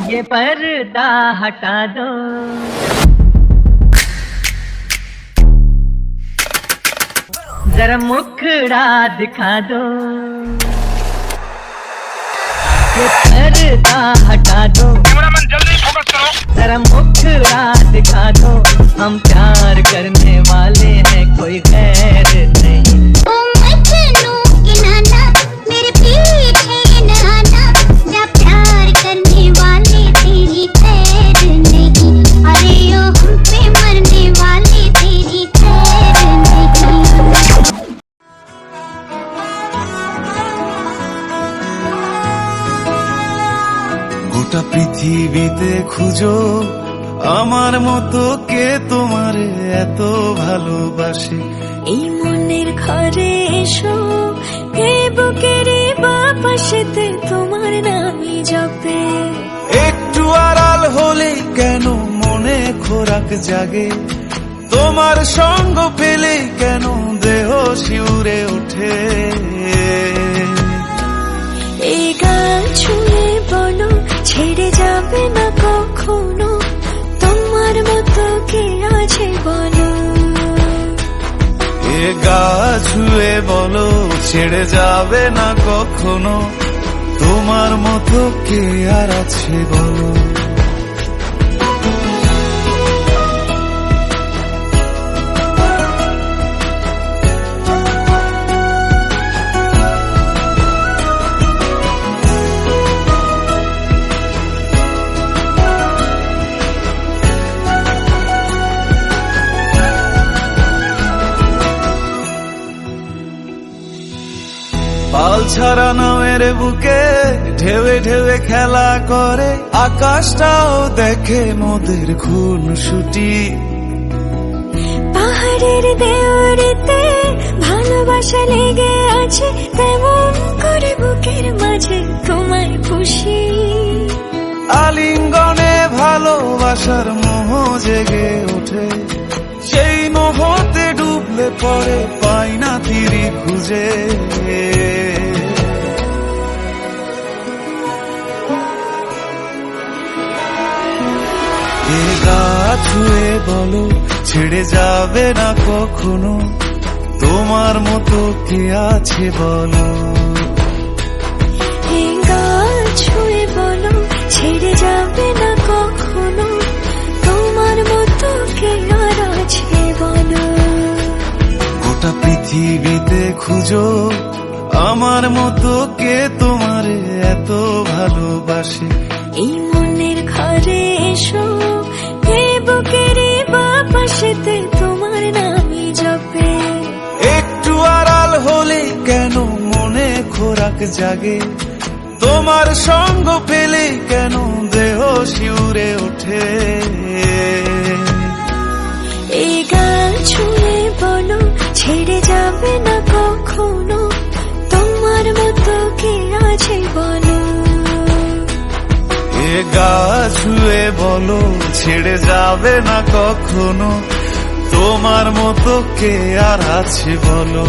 ये पर्दा हटा दो, जरा मुखड़ा दिखा दो। ये पर्दा हटा दो, जरा मुखड़ा दिखा दो। हम प्यार करने वाले हैं, कोई गैर नहीं। मेरे पीछे न आना, जा प्यार करने वाले तेरी खैर नहीं। अरे ओ हम पे मरने वाले तेरी खैर नहीं। গোটা পৃথিবীতে খুঁজো আমার মতো কে তোমারে এত ভালোবাসে। এই মনের ঘরে এসো, এ বুকের বাপাশেতে তোমার নামই জপে। একটু আড়াল হলে কেন মনে খোরাক জাগে, তোমার সঙ্গ পেলে কেন দেহ শিউরে ওঠে। এই গান ছুঁয়ে বলো, ছেড়ে যাবে না কখনো, তোমার মতো কে আছে বলো। এ গা ছুঁয়ে বলো, ছেড়ে যাবে না কখনো, তোমার মতো কে আর আছে বলো। পাল ছাড়া নামের বুকে ঢেউে ঢেউে খেলা করে, আকাশটাও দেখে মোদের খুনসুটি। পাহাড়ের দেওয়ারিতে ভালোবাসা লেগে আছে, তেমন করে বুকের মাঝে তোমায় খুশি। আলিঙ্গনে ভালোবাসার মোহ জেগে ওঠে, সেই মোহতে ডুবলে পরে পাই না তীরি খুঁজে। এ গা ছুঁয়ে বলো, ছেড়ে যাবে না কখনো, তোমার মতো কে আছে বলো। এই গান ছুঁয়ে বলো, ছেড়ে যাবে না কখনো, তোমার মতো কে আর আছে বলো। গোটা পৃথিবীতে খুঁজো আমার মতো কে তোমারে এত ভালোবাসে। এই মনের ঘরে এসো, এ বুকের বাপাশেতে তোমার নামই জপে। একটু আড়াল হলে কেন মনে খোরাক জাগে, তোমার সঙ্গ পেলে কেন দেহ শিউরে ওঠে। এই গান ছুঁয়ে বলো, ছেড়ে যাবে না কখনো, তোমার মতো কে আছে বলো। এ গা ছুঁয়ে বলো, ছেড়ে যাবে না কখনো, তোমার মতো কে আর আছে বলো।